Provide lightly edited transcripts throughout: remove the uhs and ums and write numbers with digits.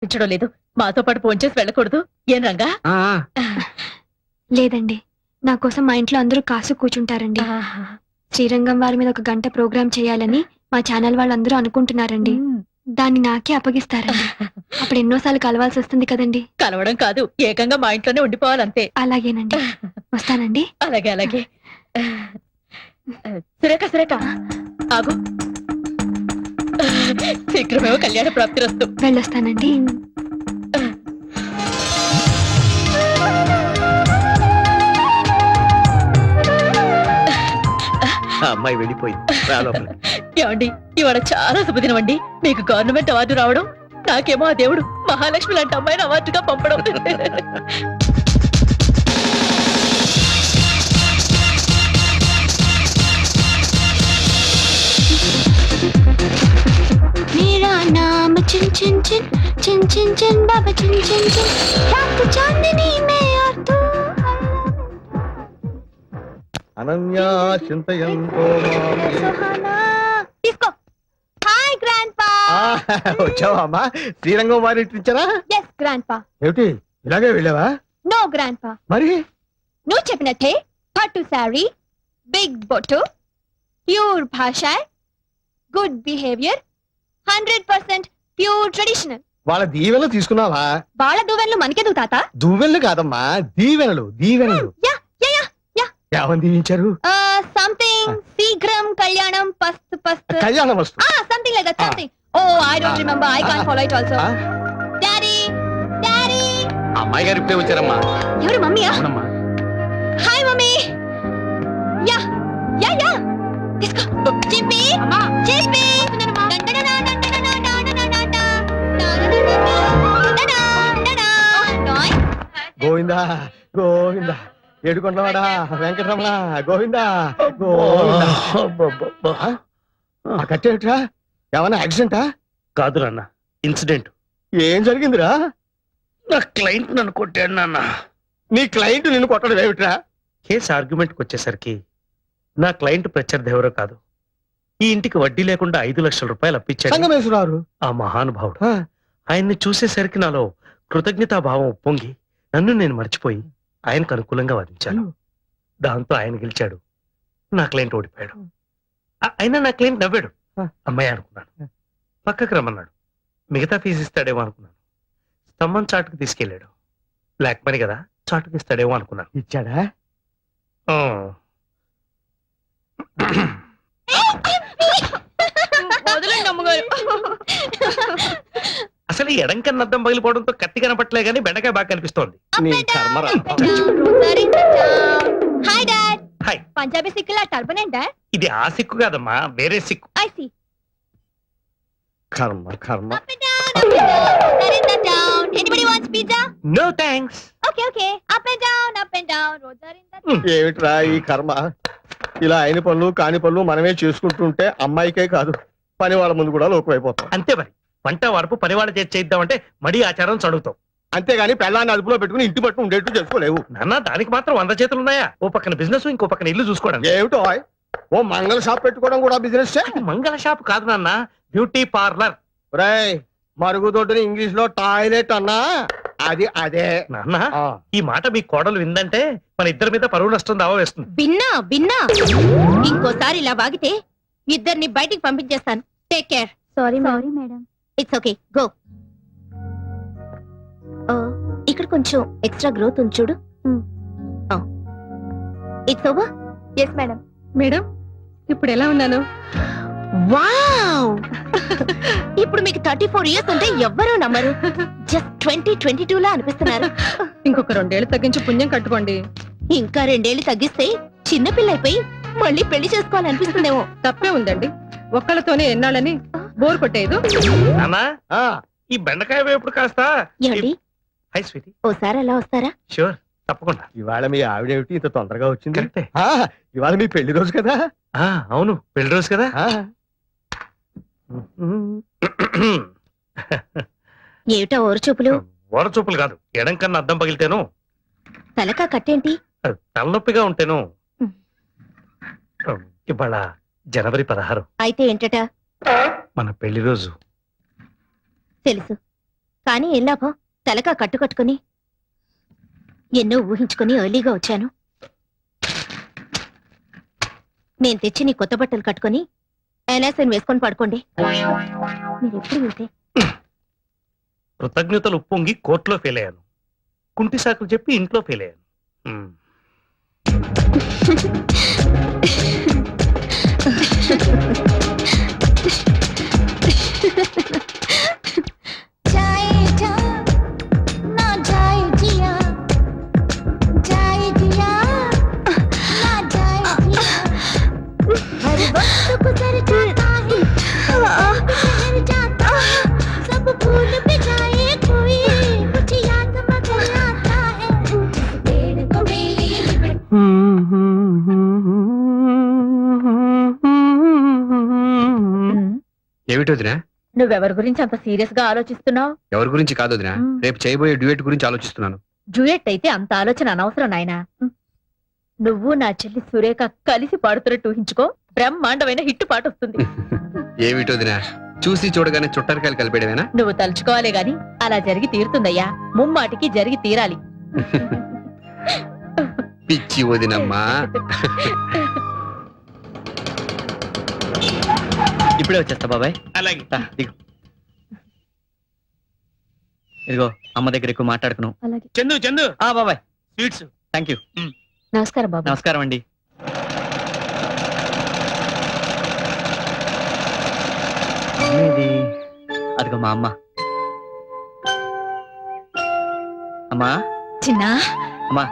ఇచ్చడం లేదు. మాతో పాటు ఫోన్ చేసి వెళ్ళకూడదు ఏం రంగా? లేదండి, నా కోసం మా ఇంట్లో అందరూ కాసు కూర్చుంటారండి. శ్రీరంగం వారి మీద ఒక గంట ప్రోగ్రామ్ చేయాలని మా ఛానల్ వాళ్ళందరూ అనుకుంటున్నారండి. దాన్ని నాకే అప్పగిస్తారండి. అప్పుడు ఎన్నోసార్లు కలవాల్సి వస్తుంది కదండి. కలవడం కాదు, ఏకంగా మా ఇంట్లోనే ఉండిపోవాలంతే. అలాగేనండి, వస్తానండి. అలాగే అలాగే. సురేఖ సురేఖ ఆగు. శీఘ్రమేమో కళ్యాణ ప్రాప్తి వస్తు. వెళ్ళొస్తానండి. అమ్మాయి వెళ్ళిపోయింది. ఏమండి, ఇవాళ చాలా శుభదినం అండి. మీకు గవర్నమెంట్ అవార్డు రావడం, నాకేమో ఆ దేవుడు మహాలక్ష్మి లాంటి అమ్మాయిని అవార్డుగా పంపడం. मेरा नाम चिन चिन चिन चिन चिन चिन बाबा चिन चिन चिन रात चांदनी में और तू అనన్యా చింతయంతో सुहाना इसको हाय ग्रैंडपा. వచ్చావా అమ్మా? శ్రీరంగం వారి ఇచ్చారా? yes grandpa. ఏమిటి ఇలాగే వెళ్ళావా? no grandpa. మరి నువ్వు చెప్పినట్టే పట్టు సారీ, బిగ్ బొట్టు, ప్యూర్ భాష, గుడ్ బిహేవియర్, 100% ప్యూర్ ట్రెడిషనల్. వాళ్ళ దీవెనలు తీసుకున్నావా? వాళ్ళ దువ్వెనలు మనకెందుకు తాత? దువ్వెనలు కాదమ్మా, దీవెనలు దీవెనలు. Yeah yeah yeah yeah. ఏమని దీవించారు? సంథింగ్ శీఘ్రం కళ్యాణం పస్తు పస్తు. కళ్యాణం వస్తు. Something like that. Something. Oh I don't remember. I can't follow it also. Daddy daddy. అమ్మాయి గారు ఇప్పుడే వచ్చారమ్మా. ఎవరు? మమ్మీయా? అవునమ్మా. Hi mummy. Yeah yeah yeah. తీసుకో. చిప్పి అమ్మా. చిప్పి. గోవిందా గోవిందా, ఏడుకొండవాడా వెంకటరమణ గోవిందా గోవిందా. ఆ కట్టేమిట్రా? ఏమన్నా యాక్సిడెంటా? కాదు నాన్న, ఇన్సిడెంట్. ఏం జరిగిందిరా? నా క్లయింట్ నన్ను కొట్టాడు నాన్న. నీ క్లయింట్ నిన్ను కొట్టడం ఏమిట్రా? కేసు ఆర్గ్యుమెంట్కి వచ్చేసరికి నా క్లయింట్ ప్రత్యర్థి ఎవరో కాదు, ఈ ఇంటికి వడ్డీ లేకుండా 5 లక్షల రూపాయలు అప్పించాడు సంగమేశ్వరారు. ఆ మహానుభావుడు. ఆయన్ని చూసేసరికి నాలో కృతజ్ఞతాభావం ఉప్పొంగి నన్ను నేను మర్చిపోయి ఆయనకు అనుకూలంగా వాదించాను. దాంతో ఆయన గెలిచాడు, నా క్లయింట్ ఓడిపోయాడు. అయినా నా క్లయింట్ నవ్వాడు. అమ్మాయి అనుకున్నాను. పక్కకు రమ్మన్నాడు. మిగతా ఫీజు ఇస్తాడేమో అనుకున్నాను. స్తంభం చాటుకు తీసుకెళ్ళాడు. బ్లాక్ మనీ కదా, చాటుకు ఇస్తాడేమో అనుకున్నాను. ఇచ్చాడా? అసలు ఈ ఎడం కన్నా అద్దం పగిలిపోవడంతో కత్తి కనపట్లే గానీ బెండకాయ బాగా కనిపిస్తోంది. నీ కర్మరా. Hi dad. హాయ్. పంజాబీ సిక్కులా టర్బన్ ఏంటా? ఇది ఆ సిక్కు కాదమ్మా, వేరే సిక్కు. I see. కర్మ కర్మ. Up and down, up and down, Narendra down. Anybody wants pizza? No thanks. Okay, okay. Up and down, Roads are in the. ఏమిట్రా ఈ కర్మ? ఇలా అయిన పనులు కాని పనులు మనమే చేసుకుంటుంటే అమ్మాయికే కాదు, పని వాళ్ళ ముందు కూడా లోకమైపోతాం. అంతే మరి. వంట వరపు పనివాళ్ళ చేసి చేద్దామంటే మడి ఆచారం చదువుతాం. అంతేగాని పెళ్ళాన్ని అదుపులో పెట్టుకుని ఇంటి పట్టు ఉండేట్టు చేసుకోలేవు. నాన్న, దానికి మాత్రం 100 చేతులు ఉన్నాయా? ఓ పక్కన బిజినెస్, ఇంకో పక్కన ఇల్లు చూసుకోవడం. ఏమిటో ఓ మంగళ షాప్ పెట్టుకోవడం కూడా బిజినెస్. మంగళ షాప్ కాదు నాన్న, బ్యూటీ పార్లర్. రాయ్, మరుగుదొడ్డుని ఇంగ్లీష్ లో టాయిలెట్ అన్నా అది అదే. నాన్న, ఈ మాట మీ కోడలు విందంటే మన ఇద్దరి మీద పరువు నష్టం దావా వేస్తుంది. బిన్నా ఇంకోసారి ఇలా వాగితే ఇద్దరిని బయటికి పంపించేస్తాను. Take care. Sorry madam. It's okay, go. ఇక్కడ కొంచెం ఎక్స్ట్రా గ్రోత్ ఉంది చూడు. It's over. Yes madam. Madam, ఇప్పుడు ఎలా ఉన్నాను? వావ్. ఇప్పుడు మీకు 34 ఇయర్స్ ఉంటే ఎవ్వరూ నమ్మరు. జస్ట్ 2022 లా అనిపిస్తున్నారు. ఇంకొక 2 ఏళ్ళు తగ్గించి పుణ్యం కట్టుకోండి. ఇంకా 2 ఏళ్ళు తగ్గిస్తే చిన్నపిల్ల అయిపోయి మళ్ళీ పెళ్లి చేసుకోవాలనిపిస్తుందేమో. తప్పే ఉందండి, ఒక్కళ్ళతోనే ఎన్నాళ్ళని బోర్ కొట్టేదు. నాన్న, ఈ బెండకాయ వేపుడు కాస్త. ఏమండి, హై స్వీటీ, ఓసారి అలా వస్తారా? షూర్, తప్పకుండా. ఇవాళ మీ ఆవిడేమిటి ఇంత తొందరగా వచ్చింది? కరెక్టే. ఇవాళ మీ పెళ్లి రోజు కదా? అవును, పెళ్లి రోజు కదా. ఏమిటా ఓరు చూపులు? ఓర చూపులు కాదు, ఎడం కన్నా అద్దం పగిలితేను. తలకా కట్టేంటి? తలనొప్పిగా ఉంటేను. ఇవాళ జనవరి 16. అయితే ఏంటట? మన పెళ్లి రోజు. తెలుసు. కానీ ఏం లాభం, తలకా కట్టుకట్టుకుని ఎన్నో ఊహించుకుని ఎర్లీగా వచ్చాను. నేను తెచ్చి నీ కొత్త బట్టలు కట్టుకుని ఎలాసన్ వేసుకొని పడుకోండి. మీరు ఎప్పుడు వెళ్తే కృతజ్ఞతలు ఉప్పొంగి కోర్టులో ఫెయిల్ అయ్యాను. కుంటి సాకులు చెప్పి ఇంట్లో ఫెయిల్ అయ్యాను. ఏమిటి వదినా? నువ్వెవరి గురించి అంత సీరియస్ గా ఆలోచిస్తున్నావు? ఎవరి గురించి కాదు వదినా, రేపు చేయబోయే డ్యూయట్ గురించి ఆలోచిస్తున్నాను. జూయెట్ అయితే అంత ఆలోచన అనవసరం నాయనా. నువ్వు నా చెల్లి సురేఖ కలిసి పాడుతున్నట్టు ఊహించుకో, బ్రహ్మాండమైన హిట్ పాట వస్తుంది. ఏమిటి వదినా, చూసి చూడగానే చుట్టరికాయలు కలిపేయడమేనా? నువ్వు తలుచుకోవాలే గాని అలా జరిగి తీరుతుందయ్యా. ముమ్మాటికి జరిగి తీరాలి. పిచ్చి వదినమ్మా. ఇప్పుడే వచ్చేస్తా బాబాయ్. అలాగే. దిగు. ఇదిగో అమ్మ దగ్గర ఎక్కువ మాట్లాడుకున్నావు. చందు చందు బాబాయ్ స్వీట్స్. Thank you. నమస్కారం బాబు. నమస్కారం అండి. ఇది అదిగో మా అమ్మ. అమ్మా చిన్న అమ్మా,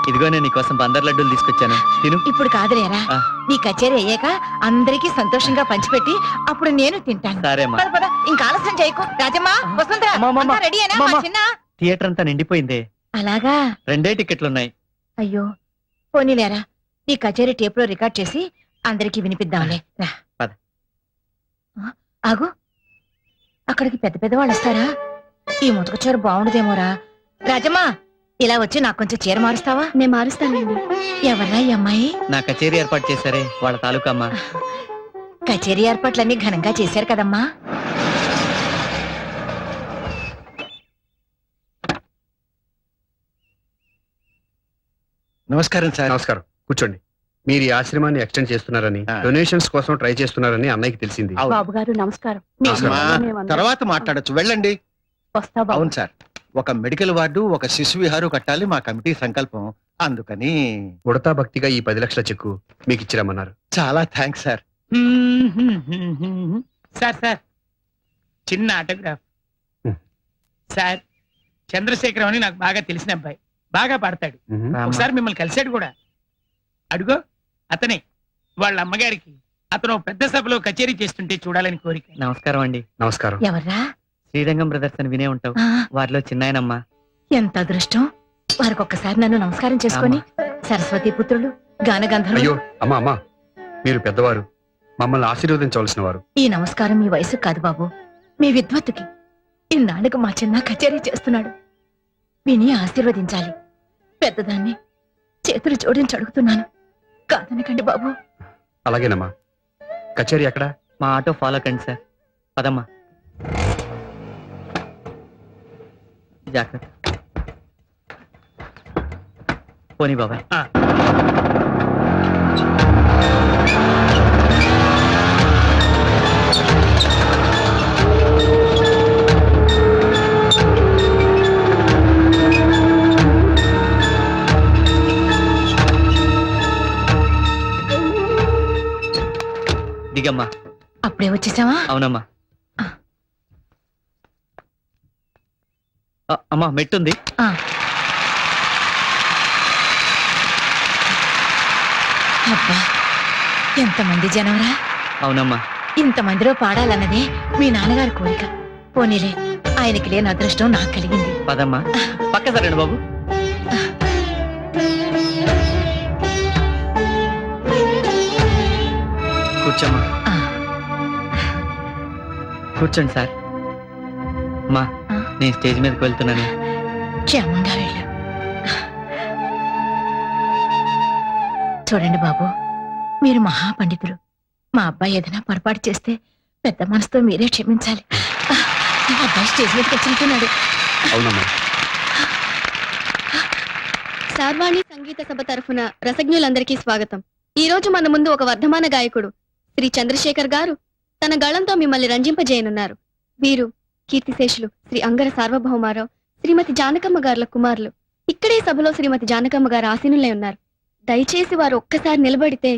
ఇదిగో నేను నీకోసం బందర్ లడ్డూలు తీసుకొచ్చాను, తిను. ఇప్పుడు కాదులేరా, ఆ. నీ కచేరీ అయ్యాక అందరికీ సంతోషంగా పంచిపెట్టి అప్పుడు నేను తింటాను. సరే అమ్మా. పద పద, ఇంకా ఆలస్యం చేయకు. రాజమ్మా, వసుంధరా, అమ్మా, అంతా రెడీ అయినా? అమ్మా. మా చిన్న థియేటర్ అంతా నిండిపోయిందే. అలాగా? 2 టికెట్లు ఉన్నాయి. అయ్యో, పోనీలేరా, నీ కచేరీ టేప్ లో రికార్డ్ చేసి అందరికీ వినిపిద్దాంలే. రా పద. ఆగు, అక్కడికి పెద్ద పెద్ద వాళ్ళు వస్తారా? ఈ ముతక చీర బాగుండదేమోరా. రాజమ్మా, ఇలా వచ్చి నాకు కొంచెం చీర మారుస్తావా? నేను మారుస్తానండి. ఎవరా ఈ అమ్మాయి? నా కచేరీ ఏర్పాటు చేశారే వాళ్ళ తాలూకా అమ్మ. కచేరీ ఏర్పాట్లన్నీ ఘనంగా చేశారు కదమ్మా. నమస్కారం సార్. నమస్కారం, కూర్చోండి. మీరు ఈ ఆశ్రమాన్ని ఎక్స్టెండ్ చేస్తున్నారని, డొనేషన్స్ కోసం ట్రై చేస్తున్నారని అన్నయ్యకి తెలిసింది. బాబు గారు నమస్కారం. తర్వాత మాట్లాడొచ్చు, వెళ్ళండి. వస్తా బాబు. అవును సార్, ఒక మెడికల్ వార్డు, ఒక శిశు విహారు కట్టాలి మా కమిటీ సంకల్పం. అందుకని ఉడతా భక్తిగా ఈ 10 లక్షల చెక్కు మీకు ఇచ్చిరమ్మన్నారు. చాలా థ్యాంక్స్ సార్. సార్ సార్ చిన్న ఆటోగ్రాఫ్. సార్, చంద్రశేఖరం అని నాకు బాగా తెలిసిన అబ్బాయి, బాగా పాడతాడు. ఒకసారి మిమ్మల్ని కలిశాడు కూడా. అడుగో అతనే. వాళ్ళ అమ్మగారికి అతను పెద్ద సభలో కచేరీ చేస్తుంటే చూడాలని కోరిక. నమస్కారం అండి. నమస్కారం. ఎవర్రా? శ్రీరంగం బ్రదర్స్ అని వినే ఉంటావు, ఆ, వారిలో చిన్నాయనమ్మా. ఎంత అదృష్టం. వారికి ఒక్కసారి నన్ను నమస్కారం చేసుకొని, సరస్వతి పుత్రులు, గానగంధర్వులు. అయ్యో అమ్మా అమ్మా, మీరు పెద్దవారు, మమ్మల్ని ఆశీర్వదించవలసిన వారు. ఈ నమస్కారం మీ వయసు కాదు బాబు, మీ విద్వత్తుకి. ఇన్నాళ్ళకు మా చిన్న కచేరీ చేస్తున్నాడు, విని ఆశీర్వదించాలి. పెద్దదాన్ని చేతులు జోడించి అడుగుతున్నాను, కాదనకండి బాబు. అలాగేనమ్మా. కచేరీ ఎక్కడ? మా ఆటో ఫాలో కండి సార్. పదమ్మా. జాగ్రత్త. పోనీ బాబాయ్. దిగమ్మా. అప్పుడే వచ్చేసావా? అవునమ్మా. అమ్మా, మెట్టుంది. ఆ. అబ్బా, ఎంతమంది జనంరా. అవునమ్మా. ఇంతమందిలో పాడాలన్నదే మీ నాన్నగారి కోరిక. పోనీలే, ఆయనకి లేని అదృష్టం నాకు కలిగింది. పదమ్మా. పక్క సరండి బాబు. కూర్చోమ్మా. ఆ, కూర్చోండి సార్. అమ్మా, ఆ? నేను స్టేజ్ మీదకి వెళ్తున్నాను. క్షేమంగా వెళ్ళు. చూడండి బాబు, మీరు మహాపండితులు. మా అబ్బాయి ఏదైనా పొరపాటు చేస్తే పెద్ద మనసుతో మీరే క్షమించాలి. అబ్బాయి స్టేజ్ మీదకి వచ్చినట్టున్నాడు. అవునమ్మా. శార్వాణి సంగీత సభ తరఫున రసజ్ఞులందరికీ స్వాగతం. ఈ రోజు మన ముందు ఒక వర్ధమాన గాయకుడు శ్రీ చంద్రశేఖర్ గారు తన గళంతో మిమ్మల్ని రంజింపజేయనున్నారు. వీరు కీర్తిశేషులు శ్రీ అంగర సార్వభౌమారావు, శ్రీమతి జానకమ్మ గారుల కుమారులు. ఇక్కడే సభలో శ్రీమతి జానకమ్మ గారు ఆసీనులై ఉన్నారు. దయచేసి వారు ఒక్కసారి నిలబడితే